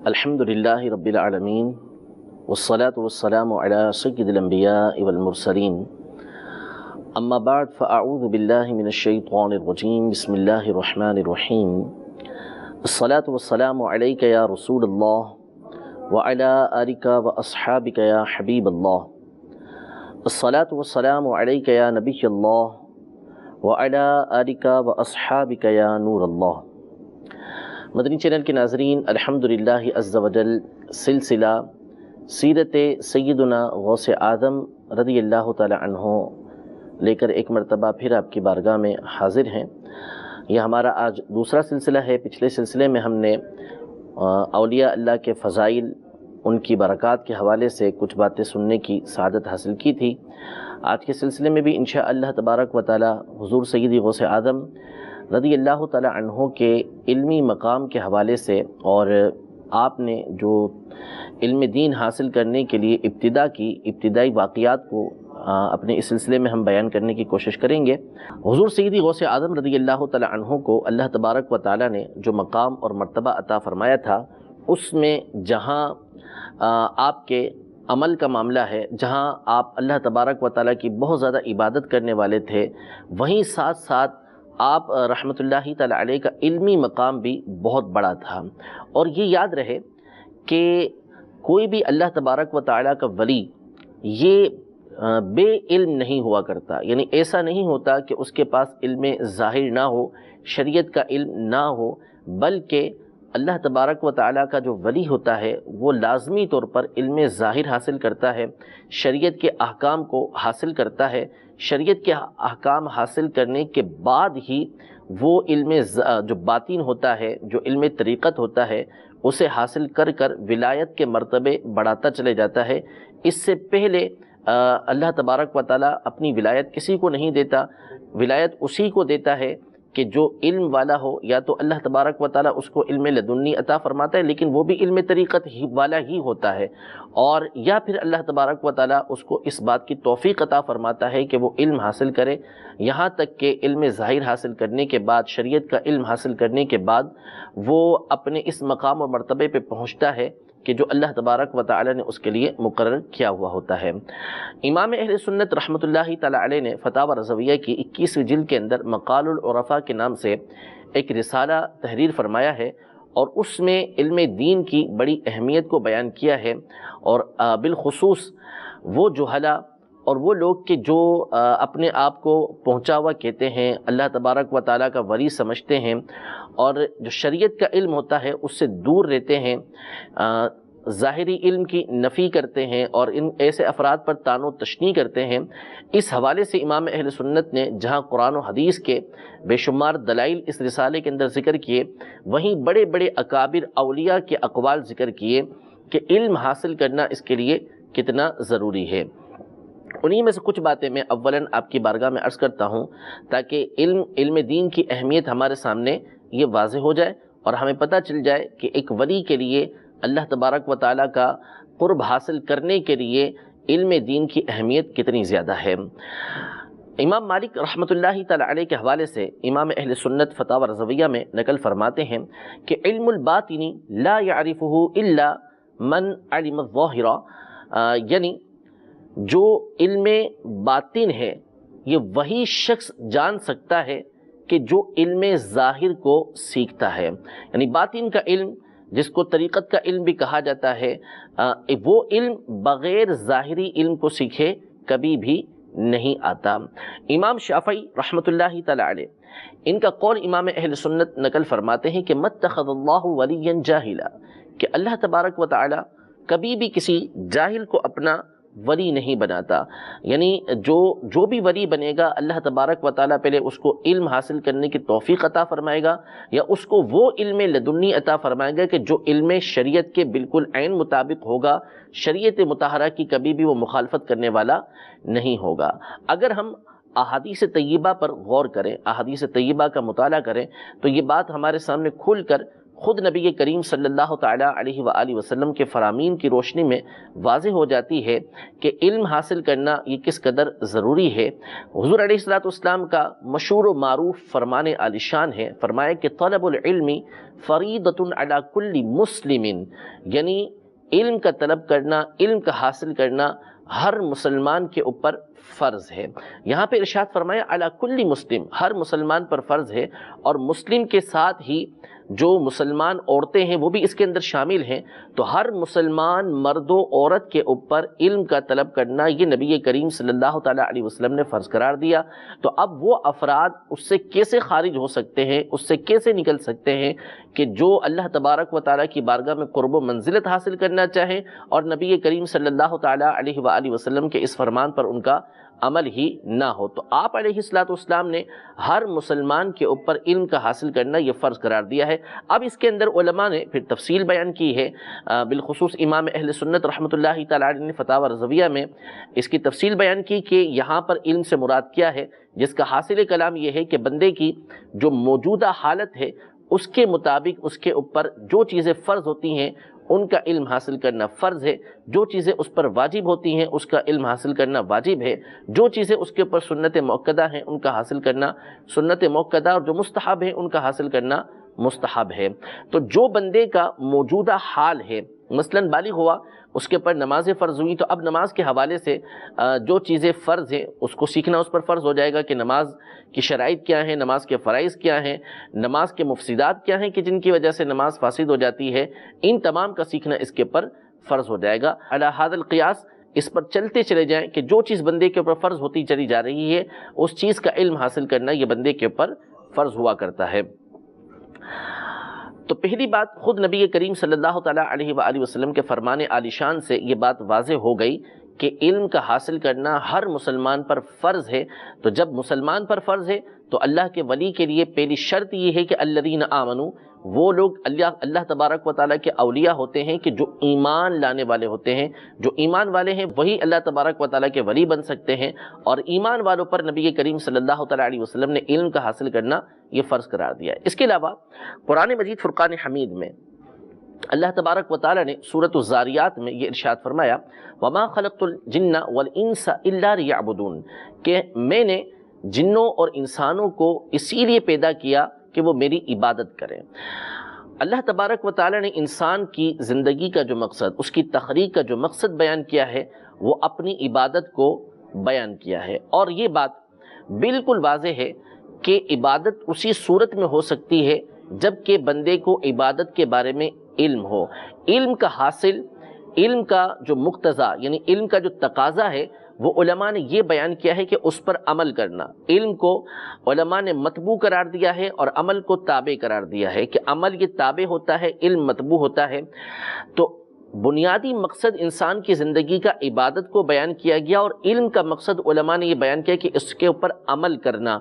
الحمدللہ رب العالمین والصلو والسلام علی سید الانبیاء والمرسلین اما بعد فاعوذ باللہ من الشیطان الرجیم بسم اللہ الرحمن الرحیم الصلاة والسلام علیک یا رسول اللہ وعلی آلک واصحابک یا حبیب اللہ الصلاة والسلام علیک یا نبی اللہ وعلی آلک واصحابک یا نور اللہ۔ مدنی چینل کے ناظرین، الحمدللہ عز و جل سلسلہ سیرت سیدنا غوث اعظم رضی اللہ تعالی عنہ لے کر ایک مرتبہ پھر آپ کی بارگاہ میں حاضر ہیں۔ یہ ہمارا آج دوسرا سلسلہ ہے۔ پچھلے سلسلے میں ہم نے اولیاء اللہ کے فضائل، ان کی برکات کے حوالے سے کچھ باتیں سننے کی سعادت حاصل کی تھی۔ آج کے سلسلے میں بھی انشاءاللہ تبارک و تعالی حضور سیدی غوث اعظم رضی اللہ تعالی عنہ کے علمی مقام کے حوالے سے اور آپ نے جو علم دین حاصل کرنے کے لیے ابتدا کی ابتدائی واقعات کو اپنے اس سلسلے میں ہم بیان کرنے کی کوشش کریں گے۔ حضور سیدی غوث اعظم رضی اللہ تعالی عنہ کو اللہ تبارک و تعالی نے جو مقام اور مرتبہ عطا فرمایا تھا، اس میں جہاں آپ کے عمل کا معاملہ ہے، جہاں آپ اللہ تبارک و تعالی کی بہت زیادہ عبادت کرنے والے تھے، وہیں ساتھ ساتھ آپ رحمۃ اللہ تعالی علیہ کا علمی مقام بھی بہت بڑا تھا۔ اور یہ یاد رہے کہ کوئی بھی اللہ تبارک و تعالی کا ولی یہ بے علم نہیں ہوا کرتا، یعنی ایسا نہیں ہوتا کہ اس کے پاس علم ظاہر نہ ہو، شریعت کا علم نہ ہو، بلکہ اللہ تبارک و تعالیٰ کا جو ولی ہوتا ہے وہ لازمی طور پر علم ظاہر حاصل کرتا ہے، شریعت کے احکام کو حاصل کرتا ہے، شریعت کے احکام حاصل کرنے کے بعد ہی وہ علم جو باطن ہوتا ہے، جو علم طریقت ہوتا ہے، اسے حاصل کر کر ولایت کے مرتبے بڑھاتا چلے جاتا ہے۔ اس سے پہلے اللہ تبارک و تعالیٰ اپنی ولایت کسی کو نہیں دیتا، ولایت اسی کو دیتا ہے کہ جو علم والا ہو، یا تو اللہ تبارک و تعالیٰ اس کو علم لدنی عطا فرماتا ہے لیکن وہ بھی علم طریقت ہی والا ہی ہوتا ہے، اور یا پھر اللہ تبارک و تعالیٰ اس کو اس بات کی توفیق عطا فرماتا ہے کہ وہ علم حاصل کرے، یہاں تک کہ علم ظاہر حاصل کرنے کے بعد، شریعت کا علم حاصل کرنے کے بعد وہ اپنے اس مقام اور مرتبے پہ پہنچتا ہے کہ جو اللہ تبارک و تعالی نے اس کے لیے مقرر کیا ہوا ہوتا ہے۔ امام اہل سنت رحمۃ اللہ تعالی علیہ نے فتاوی رضویہ کی 21ویں جلد کے اندر مقال العرفاء کے نام سے ایک رسالہ تحریر فرمایا ہے، اور اس میں علم دین کی بڑی اہمیت کو بیان کیا ہے، اور بالخصوص وہ جہلا اور وہ لوگ کہ جو اپنے آپ کو پہنچا ہوا کہتے ہیں، اللہ تبارک و تعالیٰ کا ولی سمجھتے ہیں، اور جو شریعت کا علم ہوتا ہے اس سے دور رہتے ہیں، ظاہری علم کی نفی کرتے ہیں، اور ان ایسے افراد پر طعن و تشنیع کرتے ہیں۔ اس حوالے سے امام اہل سنت نے جہاں قرآن و حدیث کے بے شمار دلائل اس رسالے کے اندر ذکر کیے، وہیں بڑے بڑے اکابر اولیاء کے اقوال ذکر کیے کہ علم حاصل کرنا اس کے لیے کتنا ضروری ہے۔ انہی میں سے کچھ باتیں میں اولاً آپ کی بارگاہ میں عرض کرتا ہوں تاکہ علم دین کی اہمیت ہمارے سامنے یہ واضح ہو جائے اور ہمیں پتہ چل جائے کہ ایک ولی کے لیے اللہ تبارک و تعالیٰ کا قرب حاصل کرنے کے لیے علم دین کی اہمیت کتنی زیادہ ہے۔ امام مالک رحمۃ اللہ تعالی علیہ کے حوالے سے امام اہل سنت فتاوی رضویہ میں نقل فرماتے ہیں کہ علم الباطن لا يعرفه الا من علم الظاہر، یعنی جو علم باطن ہے یہ وہی شخص جان سکتا ہے کہ جو علم ظاہر کو سیکھتا ہے، یعنی باطن کا علم جس کو طریقت کا علم بھی کہا جاتا ہے، وہ علم بغیر ظاہری علم کو سیکھے کبھی بھی نہیں آتا۔ امام شافعی رحمۃ اللہ تعالی علیہ، ان کا قول امام اہل سنت نقل فرماتے ہیں کہ متخذ اللہ ولیا جاہلا، کہ اللہ تبارک و تعالی کبھی بھی کسی جاہل کو اپنا ولی نہیں بناتا، یعنی جو بھی ولی بنے گا اللہ تبارک و تعالیٰ پہلے اس کو علم حاصل کرنے کی توفیق عطا فرمائے گا، یا اس کو وہ علم لدنی عطا فرمائے گا کہ جو علم شریعت کے بالکل عین مطابق ہوگا، شریعت مطہرہ کی کبھی بھی وہ مخالفت کرنے والا نہیں ہوگا۔ اگر ہم احادیث طیبہ پر غور کریں، احادیث طیبہ کا مطالعہ کریں، تو یہ بات ہمارے سامنے کھل کر خود نبی کریم صلی اللہ تعالیٰ علیہ وآلہ وسلم کے فرامین کی روشنی میں واضح ہو جاتی ہے کہ علم حاصل کرنا یہ کس قدر ضروری ہے۔ حضور علیہ السلام کا مشہور و معروف فرمان عالی شان ہے، فرمایا کہ طلب العلم فریضۃ علی کل مسلم، یعنی علم کا طلب کرنا، علم کا حاصل کرنا ہر مسلمان کے اوپر فرض ہے۔ یہاں پہ ارشاد فرمایا علی کل مسلم، ہر مسلمان پر فرض ہے، اور مسلم کے ساتھ ہی جو مسلمان عورتیں ہیں وہ بھی اس کے اندر شامل ہیں، تو ہر مسلمان مرد و عورت کے اوپر علم کا طلب کرنا یہ نبی کریم صلی اللہ تعالیٰ علیہ وسلم نے فرض قرار دیا۔ تو اب وہ افراد اس سے کیسے خارج ہو سکتے ہیں، اس سے کیسے نکل سکتے ہیں کہ جو اللہ تبارک و تعالیٰ کی بارگاہ میں قرب و منزلت حاصل کرنا چاہیں اور نبی کریم صلی اللہ تعالیٰ علیہ وآلہ وسلم کے اس فرمان پر ان کا عمل ہی نہ ہو۔ تو آپ علیہ السلام نے ہر مسلمان کے اوپر علم کا حاصل کرنا یہ فرض قرار دیا ہے۔ اب اس کے اندر علماء نے پھر تفصیل بیان کی ہے، بالخصوص امام اہل سنت رحمۃ اللہ تعالیٰ علیہ نے فتاوی رضویہ میں اس کی تفصیل بیان کی کہ یہاں پر علم سے مراد کیا ہے، جس کا حاصل کلام یہ ہے کہ بندے کی جو موجودہ حالت ہے اس کے مطابق اس کے اوپر جو چیزیں فرض ہوتی ہیں ان کا علم حاصل کرنا فرض ہے، جو چیزیں اس پر واجب ہوتی ہیں اس کا علم حاصل کرنا واجب ہے، جو چیزیں اس کے اوپر سنت مؤکدہ ہیں ان کا حاصل کرنا سنت مؤکدہ، اور جو مستحب ہیں ان کا حاصل کرنا مستحب ہے۔ تو جو بندے کا موجودہ حال ہے، مثلاً بالغ ہوا، اس کے پر نماز فرض ہوئی، تو اب نماز کے حوالے سے جو چیزیں فرض ہیں اس کو سیکھنا اس پر فرض ہو جائے گا کہ نماز کی شرائط کیا ہیں، نماز کے فرائض کیا ہیں، نماز کے مفسدات کیا ہیں کہ جن کی وجہ سے نماز فاسد ہو جاتی ہے، ان تمام کا سیکھنا اس کے پر فرض ہو جائے گا۔ علی ھذا القیاس اس پر چلتے چلے جائیں کہ جو چیز بندے کے اوپر فرض ہوتی چلی جا رہی ہے اس چیز کا علم حاصل کرنا یہ بندے کے اوپر فرض ہوا کرتا ہے۔ تو پہلی بات، خود نبی کریم صلی اللہ تعالیٰ علیہ وآلہ وسلم کے فرمان عالی شان سے یہ بات واضح ہو گئی کہ علم کا حاصل کرنا ہر مسلمان پر فرض ہے۔ تو جب مسلمان پر فرض ہے تو اللہ کے ولی کے لیے پہلی شرط یہ ہے کہ الذین آمنوا، وہ لوگ اللہ تبارک و تعالیٰ کے اولیاء ہوتے ہیں کہ جو ایمان لانے والے ہوتے ہیں، جو ایمان والے ہیں وہی اللہ تبارک و تعالیٰ کے ولی بن سکتے ہیں، اور ایمان والوں پر نبی کریم صلی اللہ تعالیٰ علیہ وسلم نے علم کا حاصل کرنا یہ فرض قرار دیا ہے۔ اس کے علاوہ قرآن مجید فرقان حمید میں اللہ تبارک و تعالیٰ نے سورۃ الزاریات میں یہ ارشاد فرمایا وَمَا خَلَقْتُ الْجِنَّ وَالْإِنسَ إِلَّا لِيَعْبُدُونَ، کہ میں نے جنوں اور انسانوں کو اسی لیے پیدا کیا کہ وہ میری عبادت کریں۔ اللہ تبارک و تعالیٰ نے انسان کی زندگی کا جو مقصد، اس کی تخلیق کا جو مقصد بیان کیا ہے وہ اپنی عبادت کو بیان کیا ہے، اور یہ بات بالکل واضح ہے کہ عبادت اسی صورت میں ہو سکتی ہے جب کہ بندے کو عبادت کے بارے میں علم ہو۔ علم کا حاصل، علم کا جو مقتضا یعنی علم کا جو تقاضا ہے وہ علماء نے یہ بیان کیا ہے کہ اس پر عمل کرنا۔ علم کو علماء نے مطبوع قرار دیا ہے اور عمل کو تابع قرار دیا ہے کہ عمل یہ تابع ہوتا ہے، علم مطبوع ہوتا ہے۔ تو بنیادی مقصد انسان کی زندگی کا عبادت کو بیان کیا گیا، اور علم کا مقصد علماء نے یہ بیان کیا کہ اس کے اوپر عمل کرنا۔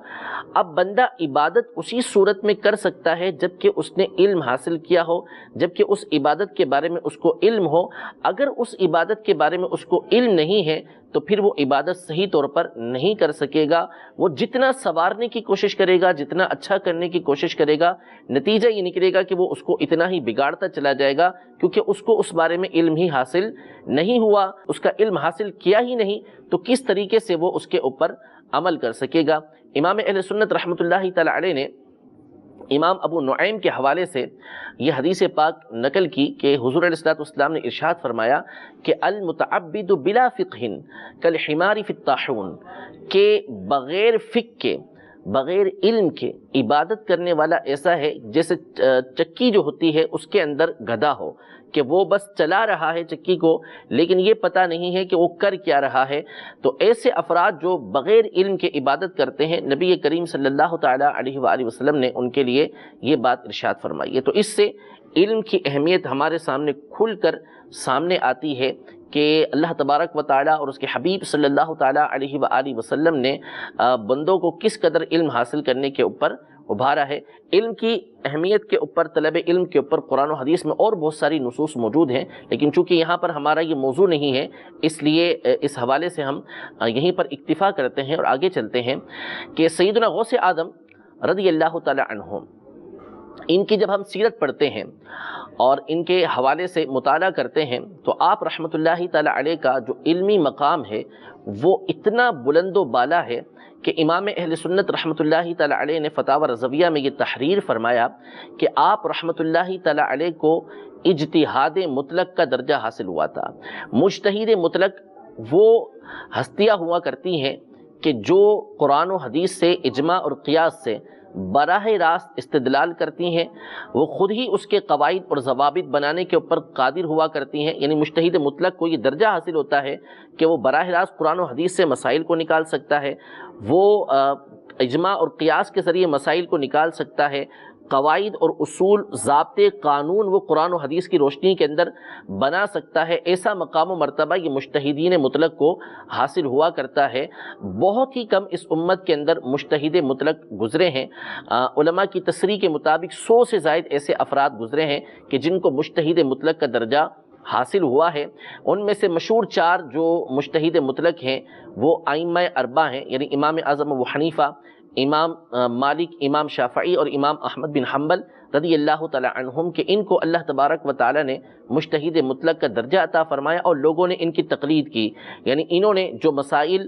اب بندہ عبادت اسی صورت میں کر سکتا ہے جب کہ اس نے علم حاصل کیا ہو، جب کہ اس عبادت کے بارے میں اس کو علم ہو۔ اگر اس عبادت کے بارے میں اس کو علم نہیں ہے تو پھر وہ عبادت صحیح طور پر نہیں کر سکے گا۔ وہ جتنا سنوارنے کی کوشش کرے گا، جتنا اچھا کرنے کی کوشش کرے گا، نتیجہ یہ نکلے گا کہ وہ اس کو اتنا ہی بگاڑتا چلا جائے گا، کیونکہ اس کو اس بارے میں علم ہی حاصل نہیں ہوا، اس کا علم حاصل کیا ہی نہیں، تو کس طریقے سے وہ اس کے اوپر عمل کر سکے گا۔ امام اہل سنت رحمۃ اللہ تعالی علیہ نے امام ابو نعیم کے حوالے سے یہ حدیث پاک نقل کی کہ حضور علیہ السلام نے ارشاد فرمایا کہ المتعبد بلا فقہ کالحمار فی الطاحون، کہ بغیر فقہ کے، بغیر علم کے عبادت کرنے والا ایسا ہے جیسے چکی جو ہوتی ہے اس کے اندر گدھا ہو، کہ وہ بس چلا رہا ہے چکی کو لیکن یہ پتہ نہیں ہے کہ وہ کر کیا رہا ہے۔ تو ایسے افراد جو بغیر علم کے عبادت کرتے ہیں، نبی کریم صلی اللہ تعالیٰ علیہ وآلہ وسلم نے ان کے لیے یہ بات ارشاد فرمائی ہے۔ تو اس سے علم کی اہمیت ہمارے سامنے کھل کر سامنے آتی ہے کہ اللہ تبارک و تعالیٰ اور اس کے حبیب صلی اللہ تعالیٰ علیہ وآلہ وسلم نے بندوں کو کس قدر علم حاصل کرنے کے اوپر ابھارا ہے۔ علم کی اہمیت کے اوپر، طلب علم کے اوپر قرآن و حدیث میں اور بہت ساری نصوص موجود ہیں، لیکن چونکہ یہاں پر ہمارا یہ موضوع نہیں ہے اس لیے اس حوالے سے ہم یہیں پر اکتفا کرتے ہیں اور آگے چلتے ہیں کہ سیدنا غوث اعظم رضی اللہ تعالی عنہ ان کی جب ہم سیرت پڑھتے ہیں اور ان کے حوالے سے مطالعہ کرتے ہیں تو آپ رحمۃ اللہ تعالی علیہ کا جو علمی مقام ہے وہ اتنا بلند و بالا ہے کہ امام اہل سنت رحمۃ اللہ تعالی علیہ نے فتاوی رضویہ میں یہ تحریر فرمایا کہ آپ رحمۃ اللہ تعالی علیہ کو اجتہاد مطلق کا درجہ حاصل ہوا تھا۔ مجتہد مطلق وہ ہستیاں ہوا کرتی ہیں کہ جو قرآن و حدیث سے، اجماع اور قیاس سے براہ راست استدلال کرتی ہیں، وہ خود ہی اس کے قواعد اور ضوابط بنانے کے اوپر قادر ہوا کرتی ہیں۔ یعنی مجتہد مطلق کو یہ درجہ حاصل ہوتا ہے کہ وہ براہ راست قرآن و حدیث سے مسائل کو نکال سکتا ہے، وہ اجماع اور قیاس کے ذریعے مسائل کو نکال سکتا ہے، قواعد اور اصول، ضابطے، قانون وہ قرآن و حدیث کی روشنی کے اندر بنا سکتا ہے۔ ایسا مقام و مرتبہ یہ مجتہدین مطلق کو حاصل ہوا کرتا ہے۔ بہت ہی کم اس امت کے اندر مجتہد مطلق گزرے ہیں۔ علماء کی تصریح کے مطابق 100 سے زائد ایسے افراد گزرے ہیں کہ جن کو مجتہد مطلق کا درجہ حاصل ہوا ہے۔ ان میں سے مشہور 4 جو مجتہد مطلق ہیں وہ ائمہ اربعہ ہیں، یعنی امام اعظم ابو حنیفہ، امام مالک، امام شافعی اور امام احمد بن حنبل رضی اللہ تعالی عنہم، کہ ان کو اللہ تبارک و تعالی نے مجتہد مطلق کا درجہ عطا فرمایا اور لوگوں نے ان کی تقلید کی۔ یعنی انہوں نے جو مسائل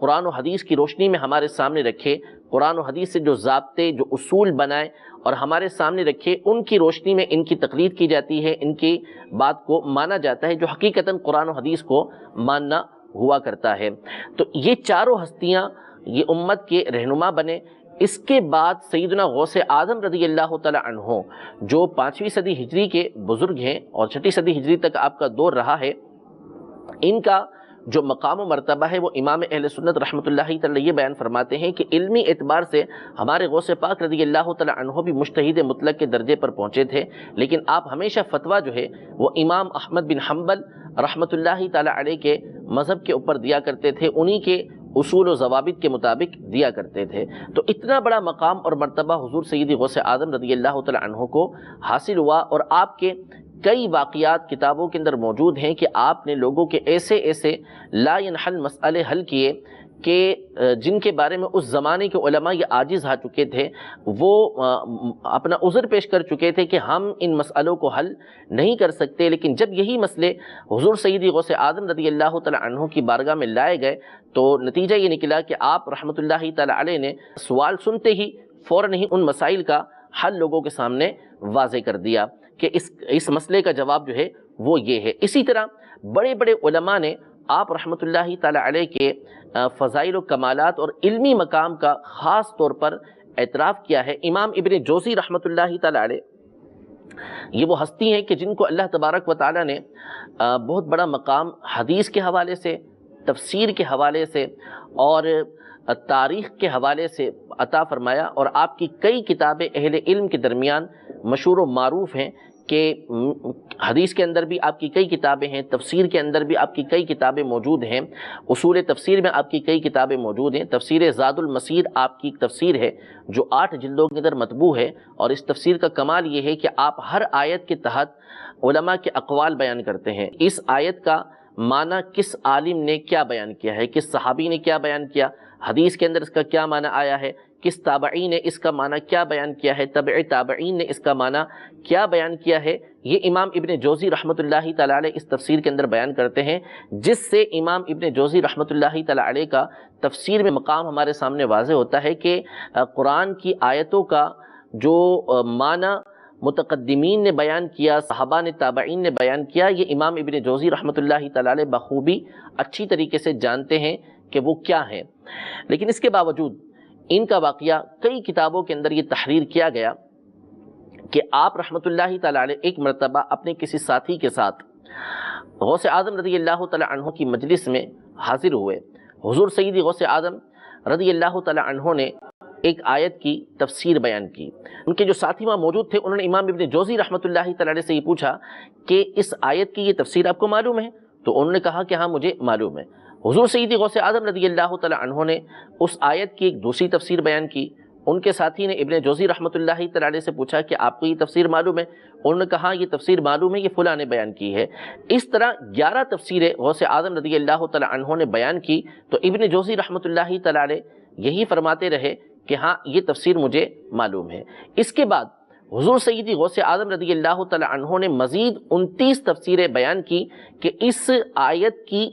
قرآن و حدیث کی روشنی میں ہمارے سامنے رکھے، قرآن و حدیث سے جو ضابطے، جو اصول بنائے اور ہمارے سامنے رکھے، ان کی روشنی میں ان کی تقلید کی جاتی ہے، ان کی بات کو مانا جاتا ہے جو حقیقتاً قرآن و حدیث کو ماننا ہوا کرتا ہے۔ تو یہ چاروں ہستیاں یہ امت کے رہنما بنے۔ اس کے بعد سیدنا غوث اعظم رضی اللہ تعالی عنہ جو 5ویں صدی ہجری کے بزرگ ہیں اور 6ٹھی صدی ہجری تک آپ کا دور رہا ہے، ان کا جو مقام و مرتبہ ہے وہ امام اہل سنت رحمۃ اللہ تعالی یہ بیان فرماتے ہیں کہ علمی اعتبار سے ہمارے غوث پاک رضی اللہ تعالی عنہ بھی مجتہد مطلق کے درجے پر پہنچے تھے، لیکن آپ ہمیشہ فتویٰ جو ہے وہ امام احمد بن حنبل رحمۃ اللہ تعالی علیہ کے مذہب کے اوپر دیا کرتے تھے، انہی کے اصول و ضوابط کے مطابق دیا کرتے تھے۔ تو اتنا بڑا مقام اور مرتبہ حضور سیدی غوث اعظم رضی اللہ تعالی عنہ کو حاصل ہوا، اور آپ کے کئی واقعات کتابوں کے اندر موجود ہیں کہ آپ نے لوگوں کے ایسے ایسے لا ینحل مسئلے حل کیے کہ جن کے بارے میں اس زمانے کے علماء یہ عاجز آ چکے تھے، وہ اپنا عذر پیش کر چکے تھے کہ ہم ان مسئلوں کو حل نہیں کر سکتے، لیکن جب یہی مسئلے حضور سیدی غوث اعظم رضی اللہ تعالی عنہ کی بارگاہ میں لائے گئے تو نتیجہ یہ نکلا کہ آپ رحمۃ اللہ تعالی علیہ نے سوال سنتے ہی فوراً ہی ان مسائل کا حل لوگوں کے سامنے واضح کر دیا کہ اس مسئلے کا جواب جو ہے وہ یہ ہے۔ اسی طرح بڑے بڑے علماء نے آپ رحمۃ اللہ تعالی علیہ کے فضائل و کمالات اور علمی مقام کا خاص طور پر اعتراف کیا ہے۔ امام ابن جوزی رحمۃ اللہ تعالی علیہ یہ وہ ہستی ہیں کہ جن کو اللہ تبارک و تعالی نے بہت بڑا مقام حدیث کے حوالے سے، تفسیر کے حوالے سے اور تاریخ کے حوالے سے عطا فرمایا، اور آپ کی کئی کتابیں اہل علم کے درمیان مشہور و معروف ہیں کہ حدیث کے اندر بھی آپ کی کئی کتابیں ہیں، تفسیر کے اندر بھی آپ کی کئی کتابیں موجود ہیں، اصول تفسیر میں آپ کی کئی کتابیں موجود ہیں۔ تفسیر زاد المسیر آپ کی تفسیر ہے جو 8 جلدوں کے اندر مطبوع ہے، اور اس تفسیر کا کمال یہ ہے کہ آپ ہر آیت کے تحت علماء کے اقوال بیان کرتے ہیں۔ اس آیت کا معنی کس عالم نے کیا بیان کیا ہے، کس صحابی نے کیا بیان کیا، حدیث کے اندر اس کا کیا معنی آیا ہے، کس تابعین نے اس کا معنی کیا بیان کیا ہے، تبع تابعین نے اس کا معنی کیا بیان کیا ہے، یہ امام ابن جوزی رحمۃ اللہ تعالی علیہ اس تفسیر کے اندر بیان کرتے ہیں، جس سے امام ابن جوزی رحمۃ اللہ تعالی علیہ کا تفسیر میں مقام ہمارے سامنے واضح ہوتا ہے کہ قرآن کی آیتوں کا جو معنی متقدمین نے بیان کیا، صحابہ نے، تابعین نے بیان کیا، یہ امام ابن جوزی رحمۃ اللہ تعالی علیہ بخوبی اچھی طریقے سے جانتے ہیں کہ وہ کیا ہیں۔ لیکن اس کے باوجود ان کا واقعہ کئی کتابوں کے اندر یہ تحریر کیا گیا کہ آپ رحمۃ اللہ تعالی علیہ ایک مرتبہ اپنے کسی ساتھی کے ساتھ غوث اعظم رضی اللہ تعالی عنہ کی مجلس میں حاضر ہوئے۔ حضور سیدی غوث اعظم رضی اللہ تعالی عنہ نے ایک آیت کی تفسیر بیان کی۔ ان کے جو ساتھی وہاں موجود تھے انہوں نے امام ابن جوزی رحمۃ اللہ تعالی علیہ سے یہ پوچھا کہ اس آیت کی یہ تفسیر آپ کو معلوم ہے؟ تو انہوں نے کہا کہ ہاں مجھے معلوم ہے۔ حضور سیدی غوث اعظم رضی اللہ تعالی عنہ نے اس آیت کی ایک دوسری تفسیر بیان کی۔ ان کے ساتھی نے ابن جوزی رحمۃ اللہ تعالی علیہ سے پوچھا کہ آپ کو یہ تفسیر معلوم ہے؟ انہوں نے کہا یہ تفسیر معلوم ہے، یہ فلاں نے بیان کی ہے۔ اس طرح 11 تفسیریں غوث اعظم رضی اللہ تعالی عنہ نے بیان کی، تو ابن جوزی رحمۃ اللہ تعالی علیہ یہی فرماتے رہے کہ ہاں یہ تفسیر مجھے معلوم ہے۔ اس کے بعد حضور سیدی غوث اعظم رضی اللہ تعالی عنہ نے مزید 29 تفسیریں بیان کی کہ اس آیت کی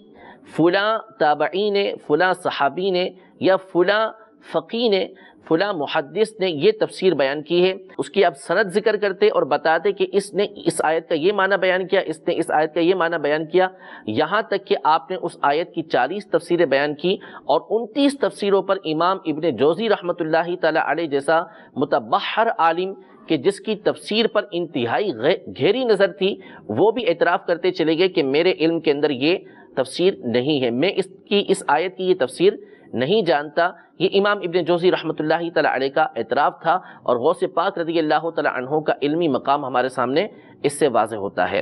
فلاں تابعی نے، فلاں صحابی نے، یا فلاں فقی نے، فلاں محدث نے یہ تفسیر بیان کی ہے، اس کی آپ سند ذکر کرتے اور بتاتے کہ اس نے اس آیت کا یہ معنی بیان کیا، اس نے اس آیت کا یہ معنی بیان کیا، یہاں تک کہ آپ نے اس آیت کی 40 تفسیریں بیان کی، اور 29 تفسیروں پر امام ابن جوزی رحمۃ اللہ تعالی علیہ جیسا متبحر عالم کہ جس کی تفسیر پر انتہائی گہری نظر تھی، وہ بھی اعتراف کرتے چلے گئے کہ میرے علم کے اندر یہ تفسیر نہیں ہے، میں اس آیت کی یہ تفسیر نہیں جانتا۔ یہ امام ابن جوزی رحمۃ اللہ تعالی علیہ کا اعتراف تھا، اور غوث پاک رضی اللہ تعالی عنہ کا علمی مقام ہمارے سامنے اس سے واضح ہوتا ہے۔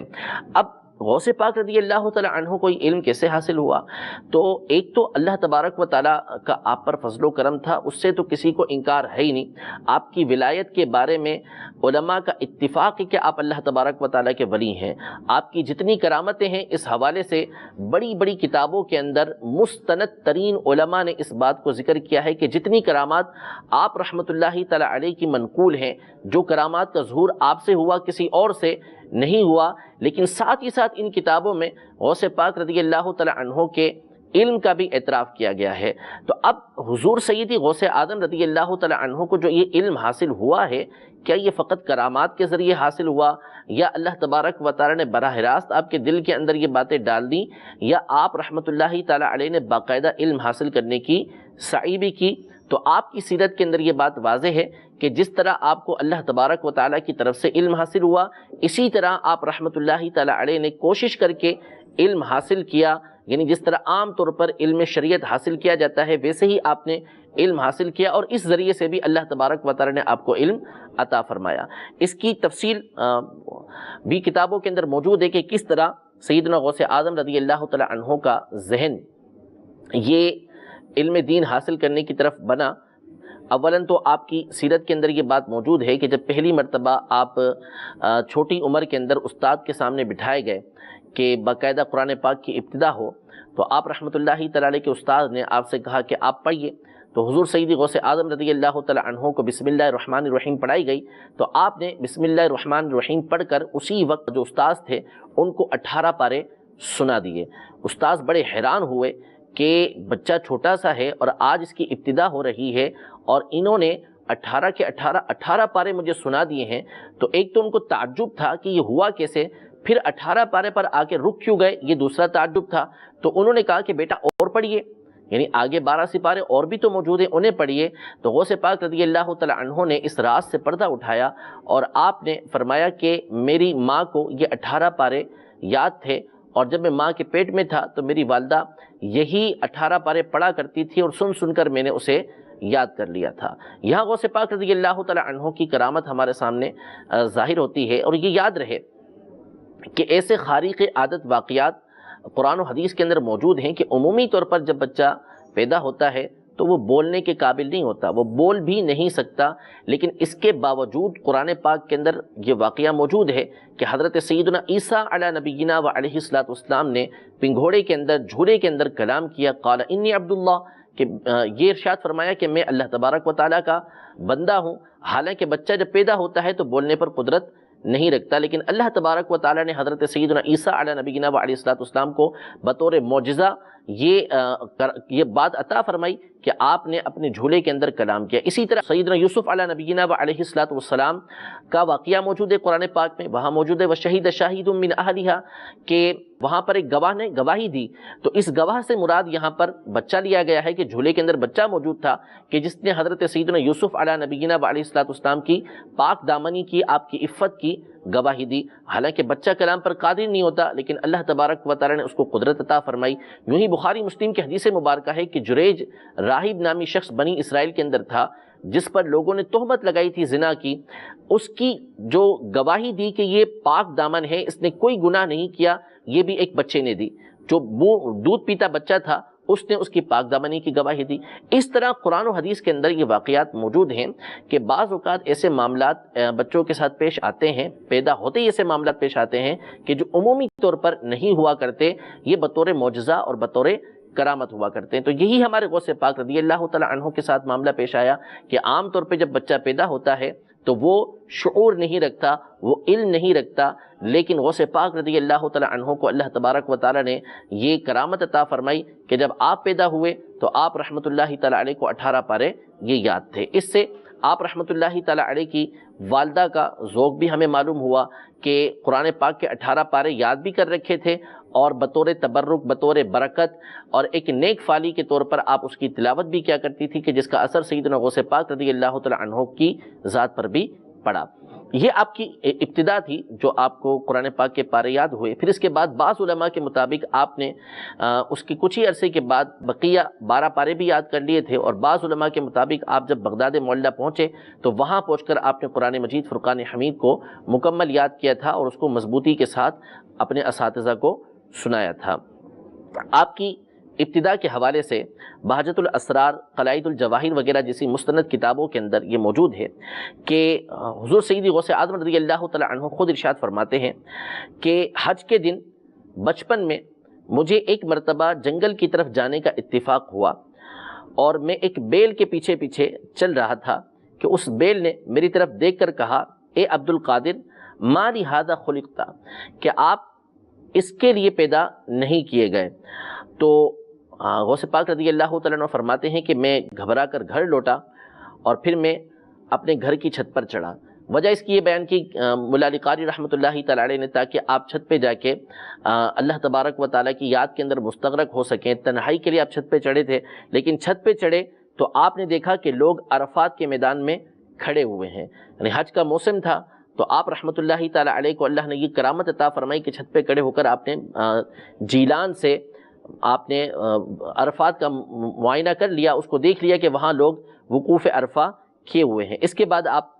اب غوث پاک رضی اللہ تعالی عنہ کو یہ علم کیسے حاصل ہوا؟ تو ایک تو اللہ تبارک و تعالیٰ کا آپ پر فضل و کرم تھا، اس سے تو کسی کو انکار ہے ہی نہیں۔ آپ کی ولایت کے بارے میں علماء کا اتفاق ہے کہ آپ اللہ تبارک و تعالیٰ کے ولی ہیں۔ آپ کی جتنی کرامتیں ہیں اس حوالے سے بڑی بڑی کتابوں کے اندر مستند ترین علماء نے اس بات کو ذکر کیا ہے کہ جتنی کرامات آپ رحمۃ اللہ تعالی علیہ کی منقول ہیں، جو کرامات کا ظہور آپ سے ہوا کسی اور سے نہیں ہوا، لیکن ساتھ ہی ساتھ ان کتابوں میں غوث پاک رضی اللہ تعالی عنہ کے علم کا بھی اعتراف کیا گیا ہے۔ تو اب حضور سیدی غوث اعظم رضی اللہ تعالی عنہ کو جو یہ علم حاصل ہوا ہے، کیا یہ فقط کرامات کے ذریعے حاصل ہوا، یا اللہ تبارک و تعالی نے براہ راست آپ کے دل کے اندر یہ باتیں ڈال دیں، یا آپ رحمۃ اللہ تعالی علیہ نے باقاعدہ علم حاصل کرنے کی سعی بھی کی؟ تو آپ کی سیرت کے اندر یہ بات واضح ہے کہ جس طرح آپ کو اللہ تبارک و تعالیٰ کی طرف سے علم حاصل ہوا، اسی طرح آپ رحمۃ اللہ تعالی علیہ نے کوشش کر کے علم حاصل کیا، یعنی جس طرح عام طور پر علم شریعت حاصل کیا جاتا ہے ویسے ہی آپ نے علم حاصل کیا، اور اس ذریعے سے بھی اللہ تبارک و تعالی نے آپ کو علم عطا فرمایا۔ اس کی تفصیل بھی کتابوں کے اندر موجود ہے کہ کس طرح سیدنا غوث اعظم رضی اللہ تعالی عنہ کا ذہن یہ علم دین حاصل کرنے کی طرف بنا۔ اولاً تو آپ کی سیرت کے اندر یہ بات موجود ہے کہ جب پہلی مرتبہ آپ چھوٹی عمر کے اندر استاد کے سامنے بٹھائے گئے کہ باقاعدہ قرآن پاک کی ابتدا ہو، تو آپ رحمۃ اللہ تعالی علیہ کے استاد نے آپ سے کہا کہ آپ پڑھیے، تو حضور سیدی غوث اعظم رضی اللہ تعالی عنہ کو بسم اللہ الرحمن الرحیم پڑھائی گئی، تو آپ نے بسم اللہ الرحمن الرحیم پڑھ کر اسی وقت جو استاد تھے ان کو 18 پارے سنا دیے۔ استاد بڑے حیران ہوئے کہ بچہ چھوٹا سا ہے اور آج اس کی ابتدا ہو رہی ہے، اور انہوں نے 18 کے 18 پارے مجھے سنا دیے ہیں۔ تو ایک تو ان کو تعجب تھا کہ یہ ہوا کیسے، پھر 18 پارے پر آ کے رک کیوں گئے، یہ دوسرا تعجب تھا۔ تو انہوں نے کہا کہ بیٹا اور پڑھیے، یعنی آگے 12 سپارے اور بھی تو موجود ہیں، انہیں پڑھیے۔ تو غوث پاک رضی اللہ تعالی عنہ نے اس راز سے پردہ اٹھایا، اور آپ نے فرمایا کہ میری ماں کو یہ 18 پارے یاد تھے، اور جب میں ماں کے پیٹ میں تھا تو میری والدہ یہی 18 پارے پڑھا کرتی تھی، اور سن سن کر میں نے اسے یاد کر لیا تھا۔ یہاں غوث پاک رضی اللہ تعالی عنہ کی کرامت ہمارے سامنے ظاہر ہوتی ہے، اور یہ یاد رہے کہ ایسے خارق عادت واقعات قرآن و حدیث کے اندر موجود ہیں کہ عمومی طور پر جب بچہ پیدا ہوتا ہے تو وہ بولنے کے قابل نہیں ہوتا، وہ بول بھی نہیں سکتا، لیکن اس کے باوجود قرآن پاک کے اندر یہ واقعہ موجود ہے کہ حضرت سیدنا عیسیٰ علی نبینا و علیہ السلام نے پنگھوڑے کے اندر، جھولے کے اندر کلام کیا، قال انی عبداللہ، کہ یہ ارشاد فرمایا کہ میں اللہ تبارک و تعالیٰ کا بندہ ہوں۔ حالانکہ بچہ جب پیدا ہوتا ہے تو بولنے پر قدرت نہیں رکھتا، لیکن اللہ تبارک و تعالیٰ نے حضرت سیدنا عیسیٰ علی نبینا و علیہ السلام کو بطور معجزہ یہ بات عطا فرمائی کہ آپ نے اپنے جھولے کے اندر کلام کیا۔ اسی طرح سیدنا یوسف علی نبینا و علیہ السلام کا واقعہ موجود ہے قرآن پاک میں، وہاں موجود ہے وشہید شاہد من اہلہا، کہ وہاں پر ایک گواہ نے گواہی دی۔ تو اس گواہ سے مراد یہاں پر بچہ لیا گیا ہے کہ جھولے کے اندر بچہ موجود تھا، کہ جس نے حضرت سیدنا یوسف علی نبینا و علیہ السلام کی پاک دامنی کی، آپ کی عفت کی گواہی دی۔ حالانکہ بچہ کلام پر قادر نہیں ہوتا، لیکن اللہ تبارک و تعالی نے اس کو قدرت عطا فرمائی۔ یوں ہی بخاری مسلم کی حدیث مبارکہ ہے کہ جریج راہب نامی شخص بنی اسرائیل کے اندر تھا، جس پر لوگوں نے تہمت لگائی تھی زنا کی، اس کی جو گواہی دی کہ یہ پاک دامن ہے، اس نے کوئی گناہ نہیں کیا، یہ بھی ایک بچے نے دی۔ جو دودھ پیتا بچہ تھا اس نے اس کی پاک دامنی کی گواہی دی۔ اس طرح قرآن و حدیث کے اندر یہ واقعات موجود ہیں کہ بعض اوقات ایسے معاملات بچوں کے ساتھ پیش آتے ہیں، پیدا ہوتے ہی ایسے معاملات پیش آتے ہیں کہ جو عمومی طور پر نہیں ہوا کرتے، یہ بطور معجزہ اور بطور کرامت ہوا کرتے ہیں۔ تو یہی ہمارے غوث پاک رضی اللہ تعالی عنہ کے ساتھ معاملہ پیش آیا کہ عام طور پہ جب بچہ پیدا ہوتا ہے تو وہ شعور نہیں رکھتا، وہ علم نہیں رکھتا، لیکن غوث پاک رضی اللہ تعالی عنہ کو اللہ تبارک و تعالی نے یہ کرامت عطا فرمائی کہ جب آپ پیدا ہوئے تو آپ رحمت اللہ تعالی علیہ کو 18 پارے یہ یاد تھے۔ اس سے آپ رحمت اللہ تعالی علیہ کی والدہ کا ذوق بھی ہمیں معلوم ہوا کہ قرآن پاک کے 18 پارے یاد بھی کر رکھے تھے، اور بطور تبرک، بطور برکت اور ایک نیک فالی کے طور پر آپ اس کی تلاوت بھی کیا کرتی تھی، کہ جس کا اثر سیدنا غوث پاک رضی اللہ تعالی عنہ کی ذات پر بھی پڑا۔ یہ آپ کی ابتدا تھی جو آپ کو قرآن پاک کے پارے یاد ہوئے۔ پھر اس کے بعد بعض علماء کے مطابق آپ نے اس کے کچھ ہی عرصے کے بعد بقیہ 12 پارے بھی یاد کر لیے تھے، اور بعض علماء کے مطابق آپ جب بغداد معلیٰ پہنچے تو وہاں پہنچ کر آپ نے قرآن مجید فرقان حمید کو مکمل یاد کیا تھا اور اس کو مضبوطی کے ساتھ اپنے اساتذہ کو سنایا تھا۔ آپ کی ابتدا کے حوالے سے بہجت الاسرار، قلائد الجواہر وغیرہ جیسی مستند کتابوں کے اندر یہ موجود ہے کہ حضور سیدی غوث اعظم رضی اللہ تعالی عنہ خود ارشاد فرماتے ہیں کہ حج کے دن بچپن میں مجھے ایک مرتبہ جنگل کی طرف جانے کا اتفاق ہوا، اور میں ایک بیل کے پیچھے پیچھے چل رہا تھا کہ اس بیل نے میری طرف دیکھ کر کہا، اے عبد القادر ما لہذا خلقت، کہ آپ اس کے لیے پیدا نہیں کیے گئے۔ تو غوث پاک رضی اللہ تعالیٰ عنہ فرماتے ہیں کہ میں گھبرا کر گھر لوٹا، اور پھر میں اپنے گھر کی چھت پر چڑھا۔ وجہ اس کی یہ بیان کی مولا علی قاری رحمۃ اللہ تعالیٰ علیہ نے، تاکہ آپ چھت پہ جا کے اللہ تبارک و تعالیٰ کی یاد کے اندر مستغرق ہو سکیں۔ تنہائی کے لیے آپ چھت پہ چڑھے تھے، لیکن چھت پہ چڑھے تو آپ نے دیکھا کہ لوگ عرفات کے میدان میں کھڑے ہوئے ہیں، یعنی حج کا موسم تھا، تو آپ رحمت اللہ تعالیٰ علیہ کو اللہ نے یہ کرامت عطا فرمائی کہ چھت پہ کھڑے ہو کر آپ نے جیلان سے آپ نے عرفات کا معائنہ کر لیا، اس کو دیکھ لیا کہ وہاں لوگ وقوف عرفہ کیے ہوئے ہیں۔ اس کے بعد آپ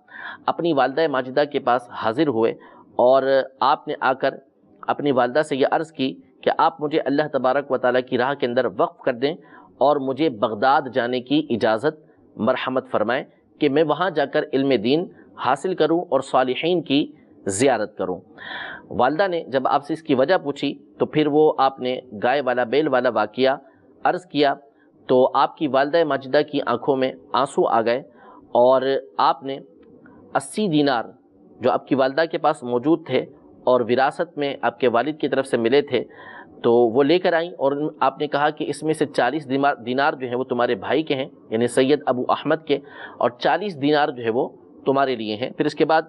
اپنی والدہ ماجدہ کے پاس حاضر ہوئے، اور آپ نے آ کر اپنی والدہ سے یہ عرض کی کہ آپ مجھے اللہ تبارک و تعالیٰ کی راہ کے اندر وقف کر دیں، اور مجھے بغداد جانے کی اجازت مرحمت فرمائیں کہ میں وہاں جا کر علم دین حاصل کروں اور صالحین کی زیارت کروں۔ والدہ نے جب آپ سے اس کی وجہ پوچھی تو پھر وہ آپ نے گائے والا بیل والا واقعہ عرض کیا، تو آپ کی والدہ ماجدہ کی آنکھوں میں آنسو آ گئے، اور آپ نے 80 دینار جو آپ کی والدہ کے پاس موجود تھے اور وراثت میں آپ کے والد کی طرف سے ملے تھے، تو وہ لے کر آئیں، اور آپ نے کہا کہ اس میں سے 40 دینار جو ہیں وہ تمہارے بھائی کے ہیں، یعنی سید ابو احمد کے، اور 40 دینار جو ہے وہ تمہارے لیے ہیں۔ پھر اس کے بعد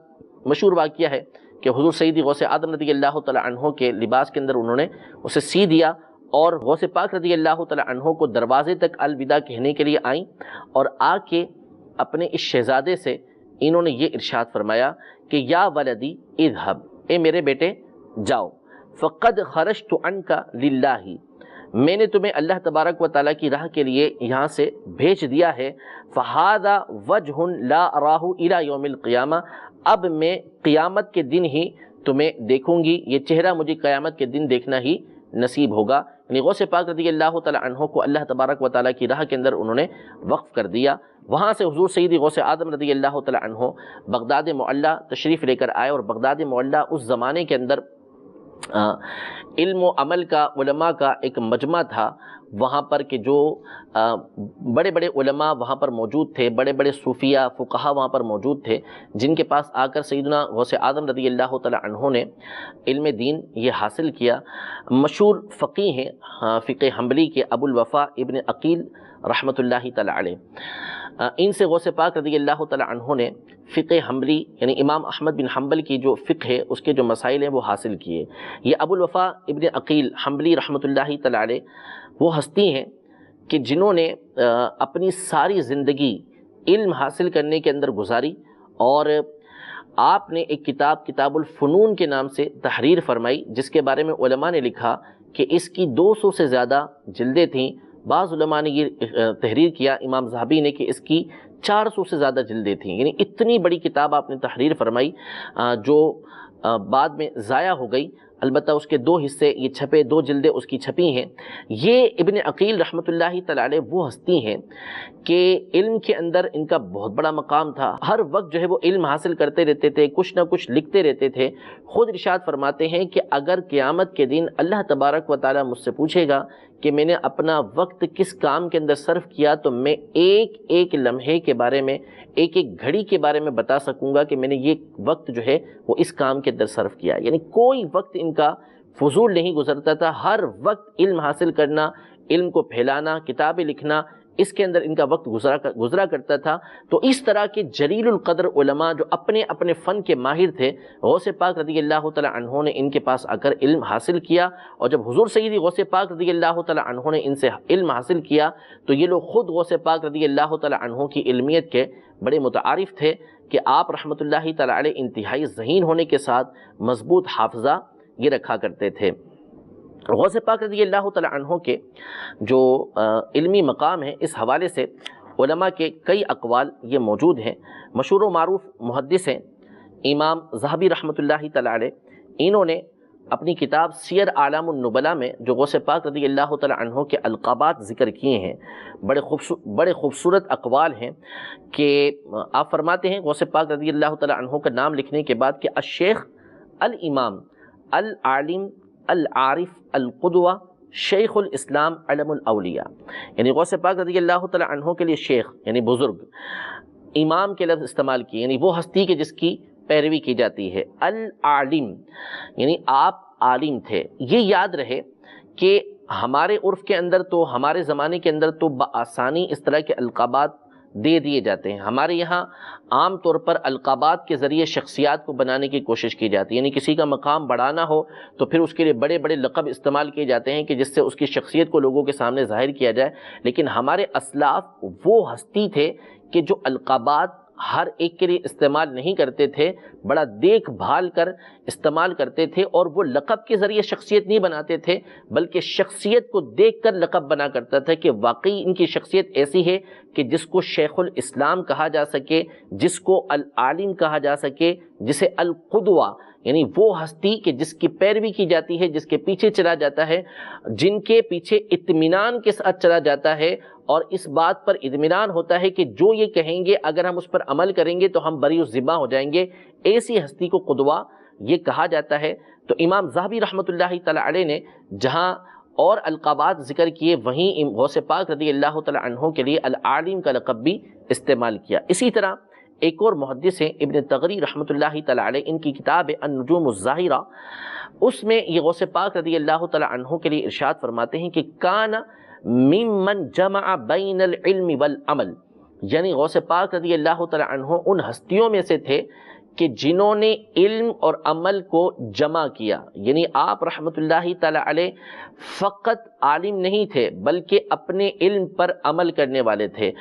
مشہور واقعہ ہے کہ حضور سیدی غوث اعظم رضی اللہ تعالی عنہ کے لباس کے اندر انہوں نے اسے سی دیا، اور غوث پاک رضی اللہ تعالی عنہ کو دروازے تک الوداع کہنے کے لیے آئیں، اور آ کے اپنے اس شہزادے سے انہوں نے یہ ارشاد فرمایا کہ یا ولدی اذهب، اے میرے بیٹے جاؤ، فقد خرجت عنک للہ، میں نے تمہیں اللہ تبارک و تعالیٰ کی راہ کے لیے یہاں سے بھیج دیا ہے، فہذا وجہ لا اراہ الی یوم القیامہ، اب میں قیامت کے دن ہی تمہیں دیکھوں گی، یہ چہرہ مجھے قیامت کے دن دیکھنا ہی نصیب ہوگا۔ یعنی غوث پاک رضی اللہ تعالی عنہ کو اللہ تبارک و تعالیٰ کی راہ کے اندر انہوں نے وقف کر دیا۔ وہاں سے حضور سیدی غوث اعظم رضی اللہ تعالی عنہ بغداد معلیٰ تشریف لے کر آئے، اور بغداد معلیٰ اس زمانے کے اندر علم و عمل کا، علماء کا ایک مجمع تھا، وہاں پر کہ جو بڑے بڑے علماء وہاں پر موجود تھے، بڑے بڑے صوفیہ فقہا وہاں پر موجود تھے، جن کے پاس آ کر سیدنا غوث اعظم رضی اللہ تعالی عنہ نے علم دین یہ حاصل کیا۔ مشہور فقیہ ہیں فقہ حنبلی کے ابو الوفا ابن عقیل رحمۃ اللہ تعالی علیہ، ان سے غوث پاک رضی اللہ تعالی عنہ نے فقہ حنبلی یعنی امام احمد بن حنبل کی جو فقہ ہے اس کے جو مسائل ہیں وہ حاصل کیے۔ یہ ابو الوفا ابن عقیل حنبلی رحمۃ اللہ تعالی علیہ وہ ہستی ہیں کہ جنہوں نے اپنی ساری زندگی علم حاصل کرنے کے اندر گزاری، اور آپ نے ایک کتاب الفنون کے نام سے تحریر فرمائی، جس کے بارے میں علماء نے لکھا کہ اس کی 200 سے زیادہ جلدیں تھیں۔ بعض علماء نے یہ تحریر کیا، امام ذہبی نے، کہ اس کی 400 سے زیادہ جلدیں تھیں، یعنی اتنی بڑی کتاب آپ نے تحریر فرمائی جو بعد میں ضائع ہو گئی۔ البتہ اس کے 2 حصے یہ چھپے، 2 جلدیں اس کی چھپی ہیں۔ یہ ابن عقیل رحمۃ اللہ تعالی علیہ وہ ہستی ہیں کہ علم کے اندر ان کا بہت بڑا مقام تھا، ہر وقت جو ہے وہ علم حاصل کرتے رہتے تھے، کچھ نہ کچھ لکھتے رہتے تھے۔ خود ارشاد فرماتے ہیں کہ اگر قیامت کے دن اللہ تبارک و تعالی مجھ سے پوچھے گا کہ میں نے اپنا وقت کس کام کے اندر صرف کیا تو میں ایک ایک لمحے کے بارے میں، ایک ایک گھڑی کے بارے میں بتا سکوں گا کہ میں نے یہ وقت جو ہے وہ اس کام کے اندر صرف کیا. یعنی کوئی وقت ان کا فضول نہیں گزرتا تھا، ہر وقت علم حاصل کرنا، علم کو پھیلانا، کتابیں لکھنا، اس کے اندر ان کا وقت گزرا کرتا تھا. تو اس طرح کے جلیل القدر علماء جو اپنے اپنے فن کے ماہر تھے، غوث پاک رضی اللہ تعالی عنہ نے ان کے پاس آ کر علم حاصل کیا. اور جب حضور سیدی غوث پاک رضی اللہ تعالی عنہ نے ان سے علم حاصل کیا تو یہ لوگ خود غوث پاک رضی اللہ تعالی عنہ کی علمیت کے بڑے متعارف تھے کہ آپ رحمۃ اللہ تعالی علیہ انتہائی ذہین ہونے کے ساتھ مضبوط حافظہ یہ رکھا کرتے تھے. غوث پاک رضی اللہ تعالی عنہ کے جو علمی مقام ہے، اس حوالے سے علماء کے کئی اقوال یہ موجود ہیں. مشہور و معروف محدث ہیں امام ذہبی رحمۃ اللہ تعالی علیہ، انہوں نے اپنی کتاب سیر اعلام النبلاء میں جو غوث پاک رضی اللہ تعالی عنہ کے القابات ذکر کیے ہیں، بڑے خوبصورت اقوال ہیں کہ آپ فرماتے ہیں غوث پاک رضی اللہ تعالی عنہ کا نام لکھنے کے بعد کہ الشیخ الامام العالم العارف القدوہ شیخ الاسلام علم الاولیاء. یعنی غوث پاک رضی اللہ تعالی عنہ کے لیے شیخ یعنی بزرگ، امام کے لفظ استعمال کیے یعنی وہ ہستی کہ جس کی پیروی کی جاتی ہے. العالم یعنی آپ عالم تھے. یہ یاد رہے کہ ہمارے عرف کے اندر تو، ہمارے زمانے کے اندر تو بآسانی اس طرح کے القابات دے دیے جاتے ہیں. ہمارے یہاں عام طور پر القابات کے ذریعے شخصیات کو بنانے کی کوشش کی جاتی ہے. یعنی کسی کا مقام بڑھانا ہو تو پھر اس کے لیے بڑے بڑے لقب استعمال کیے جاتے ہیں کہ جس سے اس کی شخصیت کو لوگوں کے سامنے ظاہر کیا جائے. لیکن ہمارے اسلاف وہ ہستی تھے کہ جو القابات ہر ایک کے لیے استعمال نہیں کرتے تھے، بڑا دیکھ بھال کر استعمال کرتے تھے. اور وہ لقب کے ذریعے شخصیت نہیں بناتے تھے بلکہ شخصیت کو دیکھ کر لقب بنا کرتا تھا کہ واقعی ان کی شخصیت ایسی ہے کہ جس کو شیخ الاسلام کہا جا سکے، جس کو العالم کہا جا سکے، جسے القدوہ یعنی وہ ہستی کہ جس کی پیروی کی جاتی ہے، جس کے پیچھے چلا جاتا ہے، جن کے پیچھے اطمینان کے ساتھ چلا جاتا ہے اور اس بات پر اطمینان ہوتا ہے کہ جو یہ کہیں گے اگر ہم اس پر عمل کریں گے تو ہم بری الذمہ ہو جائیں گے. ایسی ہستی کو قدوہ یہ کہا جاتا ہے. تو امام ذہبی رحمۃ اللہ تعالی علیہ نے جہاں اور القابات ذکر کیے وہیں غوث پاک رضی اللہ تعالی عنہ کے لیے العالم کا لقب بھی استعمال کیا. اسی طرح ایک اور محدث ہیں ابن تغری رحمۃ اللہ تعالی علیہ، ان کی کتاب النجوم الظاہرہ، اس میں یہ غوث پاک رضی اللہ تعالی عنہ کے لیے ارشاد فرماتے ہیں کہ کان ممن جمع بین العلم والعمل. یعنی غوث پاک رضی اللہ تعالی عنہ ان ہستیوں میں سے تھے کہ جنہوں نے علم اور عمل کو جمع کیا. یعنی آپ رحمۃ اللہ تعالی علیہ فقط عالم نہیں تھے بلکہ اپنے علم پر عمل کرنے والے تھے.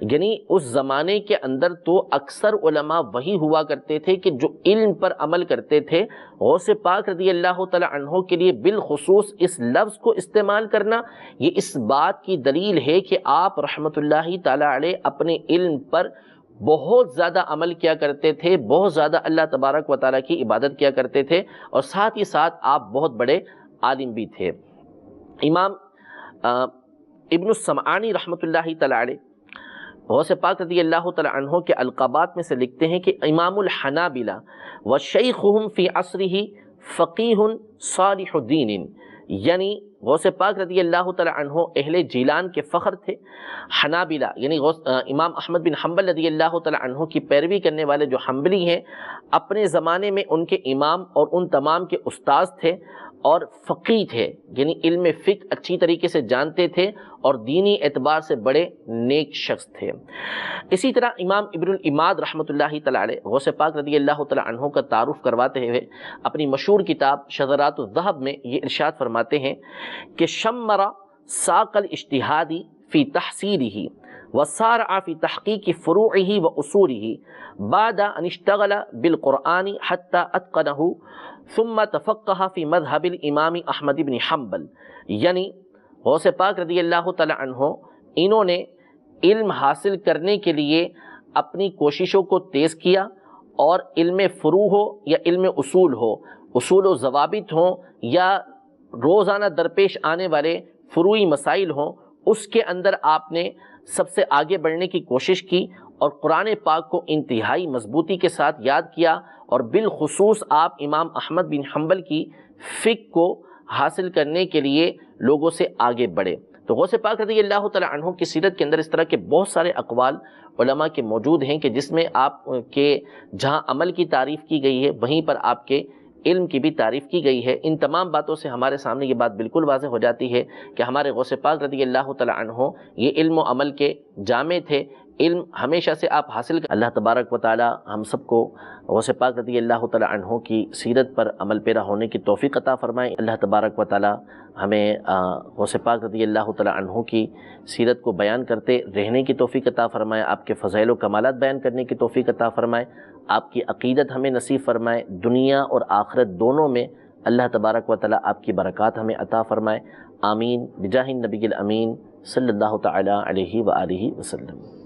یعنی اس زمانے کے اندر تو اکثر علماء وہی ہوا کرتے تھے کہ جو علم پر عمل کرتے تھے. غوث پاک رضی اللہ تعالی عنہ کے لیے بالخصوص اس لفظ کو استعمال کرنا یہ اس بات کی دلیل ہے کہ آپ رحمۃ اللہ تعالی علیہ اپنے علم پر بہت زیادہ عمل کیا کرتے تھے، بہت زیادہ اللہ تبارک و تعالیٰ کی عبادت کیا کرتے تھے، اور ساتھ ہی ساتھ آپ بہت بڑے عالم بھی تھے. امام ابن السمعانی رحمۃ اللہ تعالی علیہ غوث پاک رضی اللہ تعالی عنہ کے القابات میں سے لکھتے ہیں کہ امام الحنابلہ وشیخہم فی عصرہ فقیہ صالح الدین. یعنی غوث پاک رضی اللہ تعالی عنہ اہل جیلان کے فخر تھے. حنابلہ یعنی امام احمد بن حنبل رضی اللہ تعالی عنہ کی پیروی کرنے والے جو حنبلی ہیں، اپنے زمانے میں ان کے امام اور ان تمام کے استاذ تھے اور فقیہ تھے. یعنی علم فقہ اچھی طریقے سے جانتے تھے اور دینی اعتبار سے بڑے نیک شخص تھے. اسی طرح امام ابن الاماد رحمۃ اللہ تعالی علیہ غوث پاک رضی اللہ تعالی عنہ کا تعارف کرواتے ہوئے اپنی مشہور کتاب شذرات الذہب میں یہ ارشاد فرماتے ہیں کہ شمر ساق الاجتہادی فی تحصیلہ وسارع فی تحقیق فروعہ واصولہ بعد ان اشتغل بالقرآن حتی اتقنہ ثم تفقہ فی مذہب الامام احمد بن حنبل. یعنی غوث پاک رضی اللہ تعالی عنہ انہوں نے علم حاصل کرنے کے لیے اپنی کوششوں کو تیز کیا، اور علم فروع ہو یا علم اصول ہو، اصول و ضوابط ہوں یا روزانہ درپیش آنے والے فروعی مسائل ہوں، اس کے اندر آپ نے سب سے آگے بڑھنے کی کوشش کی اور قرآن پاک کو انتہائی مضبوطی کے ساتھ یاد کیا. اور بالخصوص آپ امام احمد بن حنبل کی فقہ کو حاصل کرنے کے لیے لوگوں سے آگے بڑھے۔ تو غوث پاک رضی اللہ تعالی عنہ کی سیرت کے اندر اس طرح کے بہت سارے اقوال علماء کے موجود ہیں کہ جس میں آپ کے جہاں عمل کی تعریف کی گئی ہے وہیں پر آپ کے علم کی بھی تعریف کی گئی ہے۔ ان تمام باتوں سے ہمارے سامنے یہ بات بالکل واضح ہو جاتی ہے کہ ہمارے غوث پاک رضی اللہ تعالی عنہ یہ علم و عمل کے جامع تھے۔ علم ہمیشہ سے آپ حاصل کریں۔ اللہ تبارک و تعالی ہم سب کو غوث پاک رضی اللہ تعالی عنہ کی سیرت پر عمل پیرا ہونے کی توفیق عطا فرمائیں۔ اللہ تبارک و تعالی ہمیں غوث پاک رضی اللہ تعالی عنہ کی سیرت کو بیان کرتے رہنے کی توفیق عطا فرمائے، آپ کے فضائل و کمالات بیان کرنے کی توفیق عطا فرمائے، آپ کی عقیدت ہمیں نصیب فرمائے، دنیا اور آخرت دونوں میں اللہ تبارک و تعالی آپ کی برکات ہمیں عطا فرمائے۔ آمین بجاہ النبی الامین صلی اللہ تعالی علیہ وآلہ وسلم۔